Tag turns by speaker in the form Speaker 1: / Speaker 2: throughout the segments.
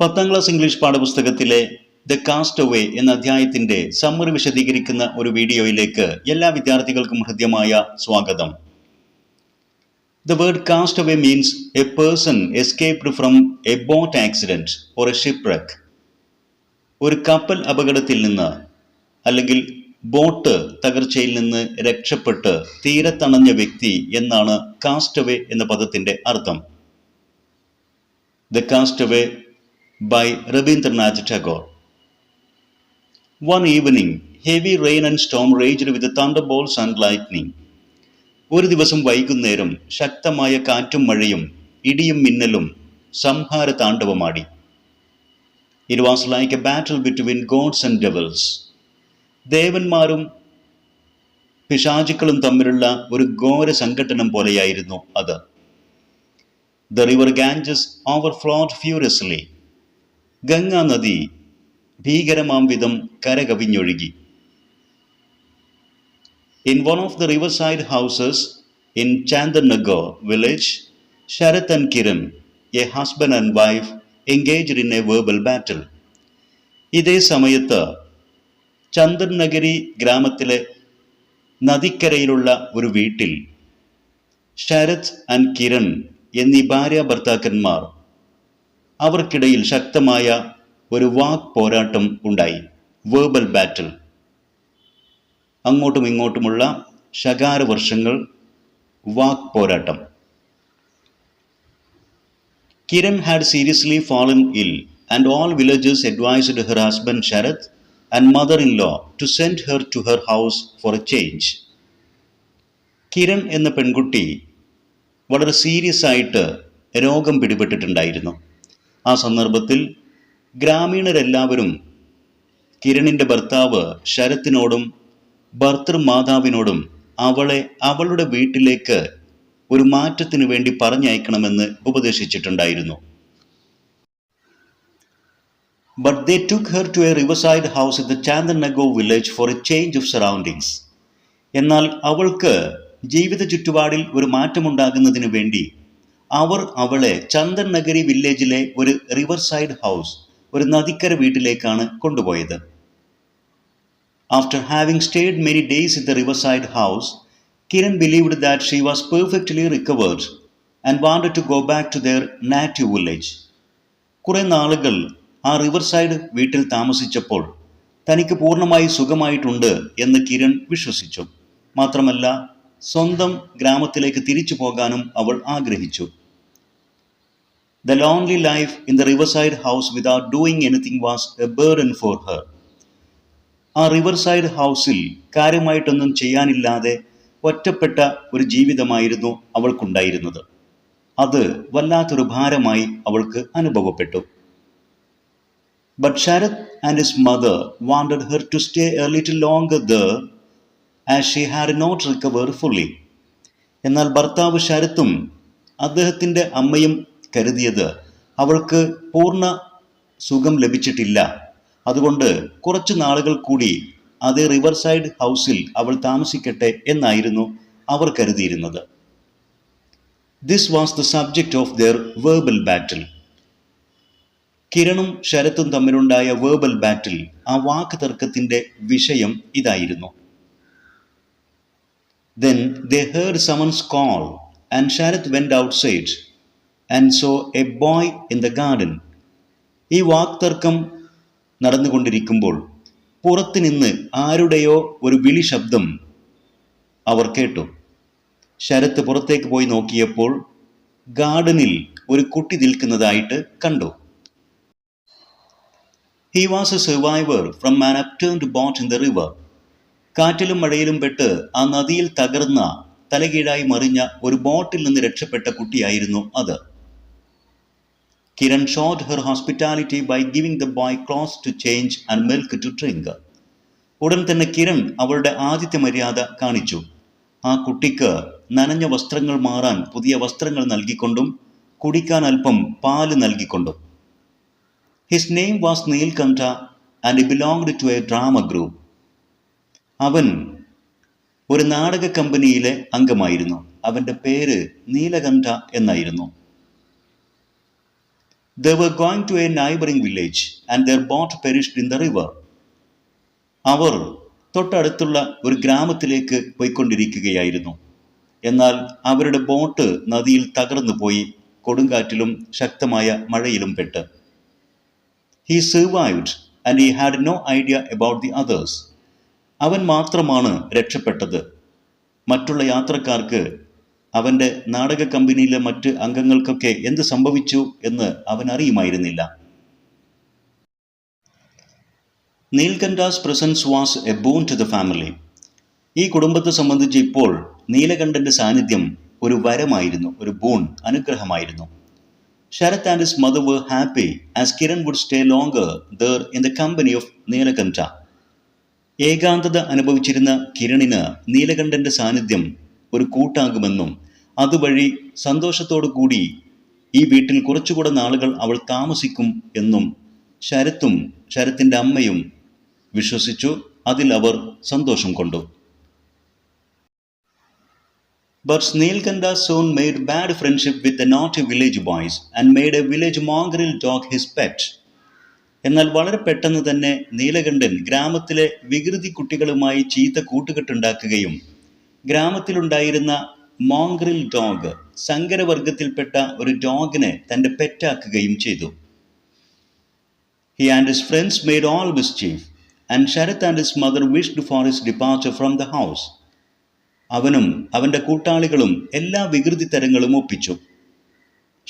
Speaker 1: 10ാം class English പാഠപുസ്തകത്തിലെ the cast away എന്ന അധ്യായത്തിന്റെ സമ്മറി വിശദീകരിക്കുന്ന ഒരു വീഡിയോയിലേക്ക് എല്ലാ വിദ്യാർത്ഥികൾക്കും ഹൃദ്യമായ സ്വാഗതം. The word cast away means a person escaped from a boat accident or a shipwreck. ഒരു കപ്പൽ അപകടത്തിൽ നിന്ന് അല്ലെങ്കിൽ ബോട്ട് തകർച്ചയിൽ നിന്ന് രക്ഷപ്പെട്ട് തീരത്തണഞ്ഞ വ്യക്തി എന്നാണ് കാസ്റ്റ് അവേ എന്ന പദത്തിന്റെ അർത്ഥം. The Cast Away by Rabindranath Tagore. One evening, heavy rain and storm raged with thunderbolts and lightning. ഒരു ദിവസം വൈകുന്നേരം ശക്തമായ കാറ്റും മഴയും ഇടിയും മിന്നലും സംഹാര താണ്ഡവമാടി. It was like a battle between gods and devils. ദേവന്മാരും പിശാചുക്കളും തമ്മിലുള്ള ഒരു ഘോര സംഘട്ടനം പോലെയായിരുന്നു അത്. The river Ganges overflowed furiously. Ganga നദി ഭീകരമാം വിധം കരകവിഞ്ഞൊഴുകി. In one of the riverside houses in Chandarnagar village, Sharath and Kiran, a husband and wife, engaged in a verbal battle. ഇതേ സമയത്ത് ചന്ദർനഗരി ഗ്രാമത്തിലെ നദിക്കരയിലുള്ള ഒരു വീട്ടിൽ ശരത് ആൻഡ് കിരൺ എന്നീ ഭാര്യ ഭർത്താക്കന്മാർ അവർക്കിടയിൽ ശക്തമായ ഒരു വാക് പോരാട്ടം ഉണ്ടായി. Verbal battle. അങ്ങോട്ടും ഇങ്ങോട്ടുമുള്ള ശകാരവർഷങ്ങൾ, വാക് പോരാട്ടം. Kiran had seriously fallen ill and all villagers advised her husband Sharath and mother in law to send her to her house for a change. Kiran എന്ന പെൺകുട്ടി വളരെ സീരിയസ് ആയിട്ട് രോഗം പിടിപെട്ടിട്ടുണ്ടായിരുന്നു. ആ സന്ദർഭത്തിൽ ഗ്രാമീണരെല്ലാവരും കിരണിൻ്റെ ഭർത്താവ് ശരത്തിനോടും ഭർത്തൃമാതാവിനോടും അവളെ അവളുടെ വീട്ടിലേക്ക് ഒരു മാറ്റത്തിനു വേണ്ടി പറഞ്ഞയക്കണമെന്ന് ഉപദേശിച്ചിട്ടുണ്ടായിരുന്നു. But they took her to a riverside house in the Chandarnagar village for a change of surroundings. എന്നാൽ അവൾക്ക് ജീവിത ചുറ്റുപാടിൽ ഒരു മാറ്റമുണ്ടാകുന്നതിന് വേണ്ടി അവർ അവളെ ചന്ദർനഗരി വില്ലേജിലെ ഒരു റിവർ സൈഡ് ഹൗസ്, ഒരു നദിക്കര വീട്ടിലേക്കാണ് കൊണ്ടുപോയത്. After having stayed many days in the riverside house, Kiran believed that she was perfectly recovered and wanted to go back to their native village. കുറെ നാളുകൾ ആ റിവർ സൈഡ് വീട്ടിൽ താമസിച്ചപ്പോൾ തനിക്ക് പൂർണ്ണമായി സുഖമായിട്ടുണ്ട് എന്ന് കിരൺ വിശ്വസിച്ചു. മാത്രമല്ല സ്വന്തം ഗ്രാമത്തിലേക്ക് തിരിച്ചു പോകാനും അവൾ ആഗ്രഹിച്ചു. The lonely life in the riverside house without doing anything was a burden for her. ആ റിവർസൈഡ് ഹൗസിൽ കാര്യമായിട്ടൊന്നും ചെയ്യാനില്ലാതെ ഒറ്റപ്പെട്ട ഒരു ജീവിതമായിരുന്നു അവൾക്കുണ്ടായിരുന്നത്. അത് വല്ലാത്തൊരു ഭാരമായി അവൾക്ക് അനുഭവപ്പെട്ടു. But Sharath and his mother wanted her to stay a little longer there as she had not recovered fully. എന്നാൽ ഭർത്താവ് ശരത്തും അദ്ദേഹത്തിൻ്റെ അമ്മയും കരുതിയത് അവൾക്ക് പൂർണ്ണ സുഖം ലഭിച്ചിട്ടില്ല, അതുകൊണ്ട് കുറച്ചു നാളുകൾ കൂടി അതേ റിവർസൈഡ് ഹൗസിൽ അവൾ താമസിക്കട്ടെ എന്നായിരുന്നു അവർ കരുതിയിരുന്നത്. This was the subject of their verbal battle. കിരണും ശരത്തും തമ്മിലുണ്ടായ വേർബൽ ബാറ്റിൽ, ആ വാക്ക് തർക്കത്തിന്റെ വിഷയം ഇതായിരുന്നു. Then they heard someone's call and Sharath went outside and saw a boy in the garden. ഈ വാക്തർക്കം നടന്നുകൊണ്ടിരിക്കുമ്പോൾ പുറത്തു നിന്ന് ആരുടെയോ ഒരു വിളി ശബ്ദം അവർ കേട്ടു. ശരത്ത് പുറത്തേക്ക് പോയി നോക്കിയപ്പോൾ ഗാർഡനിൽ ഒരു കുട്ടി നിൽക്കുന്നതായിട്ട് കണ്ടു. He was a survivor from an upturned boat in the river. കാറ്റിലും മഴയിലും പെട്ട് ആ നദിയിൽ തകർന്ന തലകീഴായി മറിഞ്ഞ ഒരു ബോട്ടിൽ നിന്ന് രക്ഷപ്പെട്ട കുട്ടിയായിരുന്നു അത്. Kiran showed her hospitality by giving the boy clothes to change and milk to drink. ഉടൻ തന്നെ കിരൺ അവളുടെ ആതിഥ്യ മര്യാദ കാണിച്ചു. ആ കുട്ടിക്ക് നനഞ്ഞ വസ്ത്രങ്ങൾ മാറാൻ പുതിയ വസ്ത്രങ്ങൾ നൽകിക്കൊണ്ടും കുടിക്കാൻ അല്പം പാല് നൽകിക്കൊണ്ടും. His name was Neelkantha and he belonged to a drama group. അവൻ ഒരു നാടക കമ്പനിയിലെ അംഗമായിരുന്നു. അവൻ്റെ പേര് നീലകണ്ഠ എന്നായിരുന്നു. They were going to a neighboring village and their boat perished in the river. അവർ തൊട്ടടുത്തുള്ള ഒരു ഗ്രാമത്തിലേക്ക് പോയിക്കൊണ്ടിരിക്കുകയായിരുന്നു. എന്നാൽ അവരുടെ ബോട്ട് നദിയിൽ തകർന്നു പോയി, കൊടുങ്കാറ്റിലും ശക്തമായ മഴയിലും പെട്ട്. He survived and he had no idea about the others. അവൻ മാത്രമാണ് രക്ഷപ്പെട്ടത്. മറ്റുള്ള യാത്രക്കാർക്ക്, അവൻ്റെ നാടക കമ്പനിയിലെ മറ്റ് അംഗങ്ങൾക്കൊക്കെ എന്ത് സംഭവിച്ചു എന്ന് അവൻ അറിയുമായിരുന്നില്ല. Neelkantha's presence was a boon to the family. ഈ കുടുംബത്തെ സംബന്ധിച്ച് ഇപ്പോൾ നീലകണ്ഠന്റെ സാന്നിധ്യം ഒരു വരമായിരുന്നു, ഒരു ബോൺ, അനുഗ്രഹമായിരുന്നു. Sharath and his mother were happy as Kiran would stay longer there in the company of Neelakanta. ഏകാന്തത അനുഭവിച്ചിരുന്ന കിരണിന് നീലകണ്ഠന്റെ സാന്നിധ്യം ഒരു കൂട്ടാകുമെന്നും അതുവഴി സന്തോഷത്തോടു കൂടി ഈ വീട്ടിൽ കുറച്ചുകൂടെ നാളുകൾ അവൾ താമസിക്കും എന്നും ശരത്തും ശരത്തിൻ്റെ അമ്മയും വിശ്വസിച്ചു. അതിൽ അവർ സന്തോഷം കൊണ്ടു. But Neelkantha soon made bad friendship with the naughty village boys and made a village mongrel dog his pet. എന്നാൽ വളരെ പെട്ടെന്ന് തന്നെ നീലകണ്ഠൻ ഗ്രാമത്തിലെ വികൃതി കുട്ടികളുമായി ചീത്ത കൂട്ടുകെട്ടുണ്ടാക്കുകയും ഗ്രാമത്തിലുണ്ടായിരുന്ന മോങ്ഗ്രിൽ ഡോഗ്, സങ്കരവർഗത്തിൽപ്പെട്ട ഒരു ഡോഗിനെ തൻ്റെ പെറ്റാക്കുകയും ചെയ്തു. He and his friends made all mischief, and Sharath and his mother wished for his departure from the house. അവനും അവൻ്റെ കൂട്ടാളികളും എല്ലാ വികൃതി തരങ്ങളും ഒപ്പിച്ചു.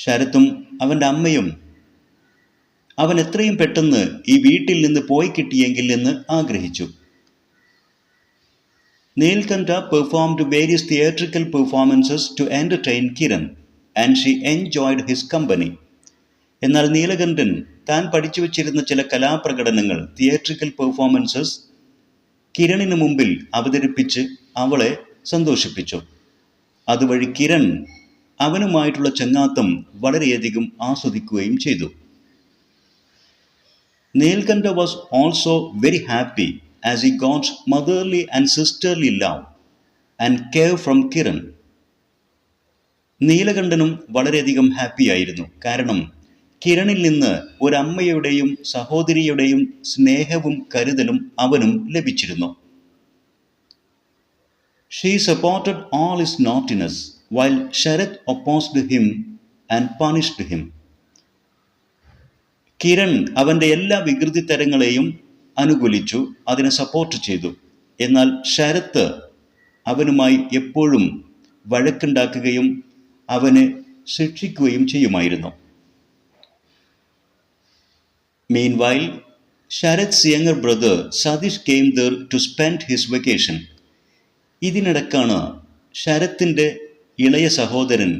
Speaker 1: ശരത്തും അവൻ്റെ അമ്മയും അവൻ എത്രയും പെട്ടെന്ന് ഈ വീട്ടിൽ നിന്ന് പോയി കിട്ടിയെങ്കിൽ എന്ന് ആഗ്രഹിച്ചു. Neelkantha performed various theatrical performances to entertain Kiran, and she enjoyed his company. എന്നാൽ നീലകണ്ഠൻ താൻ പഠിച്ചു വച്ചിരുന്ന ചില കലാപ്രകടനങ്ങൾ, തിയേറ്ററിക്കൽ പെർഫോമൻസസ്, കിരണിന് മുമ്പിൽ അവതരിപ്പിച്ച് അവളെ സന്തോഷിപ്പിച്ചു. അതുവഴി കിരൺ അവനുമായിട്ടുള്ള ചങ്ങാത്തം വളരെയധികം ആസ്വദിക്കുകയും ചെയ്തു. Neelkantha was also very happy as he got motherly and sisterly love and care from Kiran. നീലകണ്ഠനും വളരെയധികം ഹാപ്പിയായിരുന്നു. കാരണം കിരണിൽ നിന്ന് ഒരമ്മയുടെയും സഹോദരിയുടെയും സ്നേഹവും കരുതലും അവനും ലഭിച്ചിരുന്നു. She supported all his naughtiness while Sharath opposed him and punished him. Kiran അവൻ്റെ എല്ലാ വികൃതി തരങ്ങളെയും അനുകൂലിച്ചു, അതിനെ സപ്പോർട്ട് ചെയ്തു. എന്നാൽ ശരത്ത് അവനുമായി എപ്പോഴും വഴക്കുണ്ടാക്കുകയും അവനെ ശിക്ഷിക്കുകയും ചെയ്യുമായിരുന്നു. Meanwhile, Sharath's younger brother Sadish came there to spend his vacation. ഇതിനിടക്കാണ് ശരത്തിൻ്റെ ഇളയ സഹോദരൻ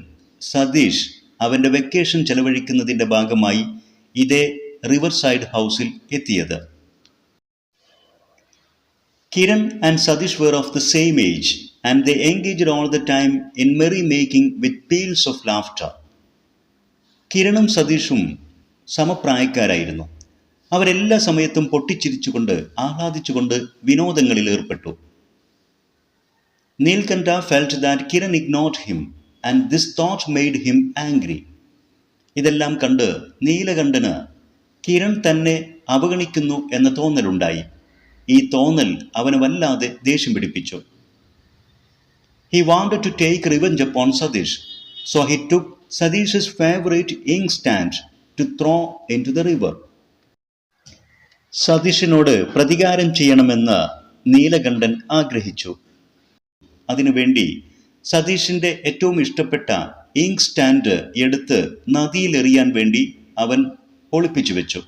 Speaker 1: സതീഷ് അവൻ്റെ വെക്കേഷൻ ചെലവഴിക്കുന്നതിൻ്റെ ഭാഗമായി ഇതേ റിവർ സൈഡ് ഹൗസിൽ എത്തിയത്. Kiran and Sadish were of the same age and they engaged all the time in merry-making with peals of laughter. കിരണും സതീഷും സമപ്രായക്കാരായിരുന്നു. അവരെല്ലാ സമയത്തും പൊട്ടിച്ചിരിച്ചുകൊണ്ട് ആഹ്ലാദിച്ചുകൊണ്ട് വിനോദങ്ങളിൽ ഏർപ്പെട്ടു. Neelkantha felt that Kiran ignored him and this thought made him angry. ഇതെല്ലാം കണ്ട് നീലകണ്ഠന് കിരൺ തന്നെ അവഗണിക്കുന്നു എന്ന തോന്നലുണ്ടായി. ഈ തോന്നൽ അവന് വല്ലാതെ ദേഷ്യം പിടിപ്പിച്ചു. He wanted to take revenge upon Sadish, so he took Sadish's favorite inkstand to throw into the river. സതീഷിനോട് പ്രതികാരം ചെയ്യണമെന്ന് നീലകണ്ഠൻ ആഗ്രഹിച്ചു. അതിനുവേണ്ടി സതീഷിൻ്റെ ഏറ്റവും ഇഷ്ടപ്പെട്ട ഇങ്ക് സ്റ്റാൻഡ് എടുത്ത് നദിയിലെറിയാൻ വേണ്ടി അവൻ ഒളിപ്പിച്ചു വെച്ചു.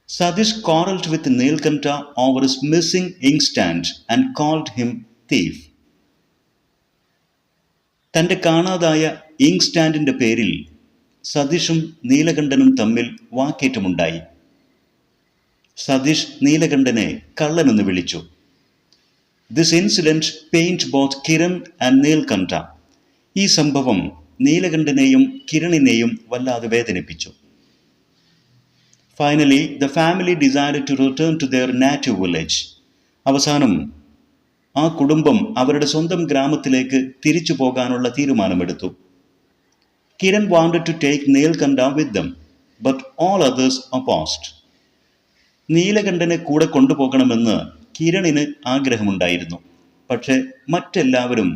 Speaker 1: Satheesh quarreled with Neelkantha over his missing inkstand and called him thief. തൻ്റെ കാണാതായ ഇങ്ക് സ്റ്റാൻഡിൻ്റെ പേരിൽ സതീഷും നീലകണ്ഠനും തമ്മിൽ വാക്കേറ്റമുണ്ടായി. സതീഷ് നീലകണ്ഠനെ കള്ളനെന്ന് വിളിച്ചു. This incident pained both Kiran and Neelkantha. ഈ സംഭവം നീലകണ്ഠനെയും കിരണിനെയും വല്ലാതെ വേദനിപ്പിച്ചു. Finally, the family decided to return to their native village. അവസാനം ആ കുടുംബം അവരുടെ സ്വന്തം ഗ്രാമത്തിലേക്ക് തിരിച്ചു പോകാനുള്ള തീരുമാനമെടുത്തു. Kiran wanted to take Neelkanta with them, but all others opposed. നീലകണ്ഠനെ കൂടെ കൊണ്ടുപോകണമെന്ന് കിരണിന് ആഗ്രഹമുണ്ടായിരുന്നു. പക്ഷെ മറ്റെല്ലാവരും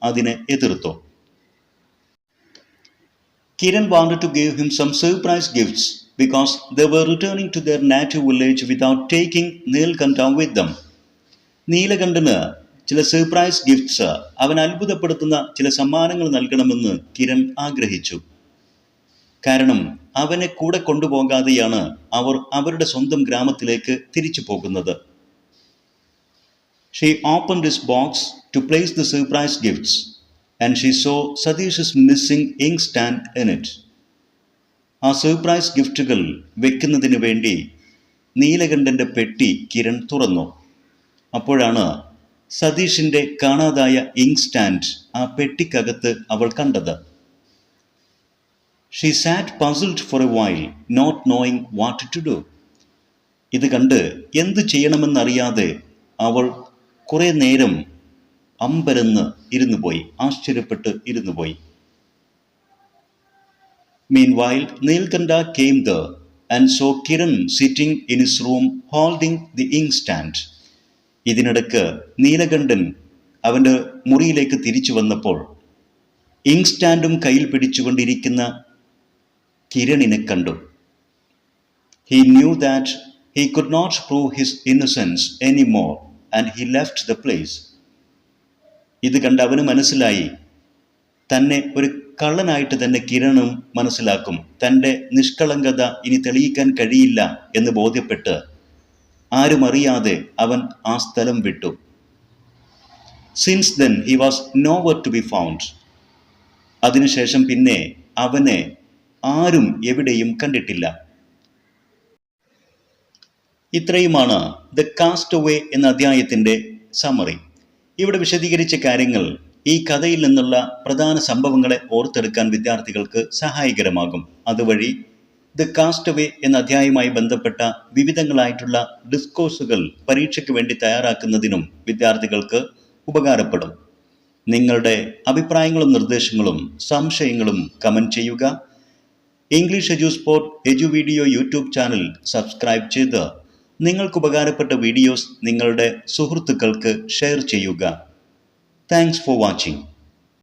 Speaker 1: അതിനെ എതിർത്തു. Kiran wanted to give him some surprise gifts because they were returning to their native village without taking Neelkanta with them. നീലകണ്ഠന് ചില surprise gifts, അവൻ അത്ഭുതപ്പെടുത്തുന്ന ചില സമ്മാനങ്ങൾ നൽകണമെന്ന് കിരൺ ആഗ്രഹിച്ചു. കാരണം അവനെ കൂടെ കൊണ്ടുപോകാതെയാണ് അവർ അവരുടെ സ്വന്തം ഗ്രാമത്തിലേക്ക് തിരിച്ചു പോകുന്നത്. She opened his box to place the surprise gifts and she saw Satish's missing inkstand in it. ആ സർപ്രൈസ് ഗിഫ്റ്റുകൾ വെക്കുന്നതിന് വേണ്ടി നീലകണ്ഠന്റെ പെട്ടി കിരൺ തുറന്നു. അപ്പോഴാണ് സതീഷിന്റെ കാണാതായ ഇങ്ക് സ്റ്റാൻഡ് ആ പെട്ടിക്കകത്ത് അവൾ കണ്ടത്. She sat puzzled for a while, not knowing what to do. ഇത് കണ്ട് എന്ത് ചെയ്യണമെന്നറിയാതെ അവൾ കുറെ നേരം അമ്പരന്ന് ഇരുന്നുപോയി, ആശ്ചര്യപ്പെട്ട് ഇരുന്നുപോയി. Meanwhile, Neelkanta came there and saw Kiran sitting in his room holding the inkstand. ഇതിനിടക്ക് Neelakantan അവൻ്റെ മുറിയിലേക്ക് തിരിച്ചു വന്നപ്പോൾ ഇങ്ക് സ്റ്റാൻഡും കയ്യിൽ പിടിച്ചുകൊണ്ടിരിക്കുന്ന കിരണിനെ കണ്ടു. He knew that he could not prove his innocence anymore and he left the place. ഇത് കണ്ട് അവന് മനസ്സിലായി, തന്നെ ഒരു കള്ളനായിട്ട് തന്നെ കിരണും മനസ്സിലാക്കും, തൻ്റെ നിഷ്കളങ്കത ഇനി തെളിയിക്കാൻ കഴിയില്ല എന്ന് ബോധ്യപ്പെട്ട് ആരും അറിയാതെ അവൻ ആ സ്ഥലം വിട്ടു. Since then he was nowhere to be found. അതിനുശേഷം പിന്നെ അവനെ ആരും എവിടെയും കണ്ടിട്ടില്ല. ഇത്രയുമാണ് ദ കാസ്റ്റ്അവേ എന്ന അധ്യായത്തിൻ്റെ സമ്മറി. ഇവിടെ വിശദീകരിച്ച കാര്യങ്ങൾ ഈ കഥയിൽ നിന്നുള്ള പ്രധാന സംഭവങ്ങളെ ഓർത്തെടുക്കാൻ വിദ്യാർത്ഥികൾക്ക് സഹായകരമാകും. അതുവഴി ദ കാസ്റ്റ്അവേ എന്ന അധ്യായവുമായി ബന്ധപ്പെട്ട വിവിധങ്ങളായിട്ടുള്ള ഡിസ്കോഴ്സുകൾ പരീക്ഷയ്ക്ക് വേണ്ടി തയ്യാറാക്കുന്നതിനും വിദ്യാർത്ഥികൾക്ക് ഉപകാരപ്പെടും. നിങ്ങളുടെ അഭിപ്രായങ്ങളും നിർദ്ദേശങ്ങളും സംശയങ്ങളും കമൻറ്റ് ചെയ്യുക. ഇംഗ്ലീഷ് എജുസ്പോർട്ട് എജുവീഡിയോ യൂട്യൂബ് ചാനൽ സബ്സ്ക്രൈബ് ചെയ്ത് നിങ്ങൾക്ക് ഉപകാരപ്പെട്ട വീഡിയോസ് നിങ്ങളുടെ സുഹൃത്തുക്കൾക്ക് ഷെയർ ചെയ്യുക. Thanks for watching.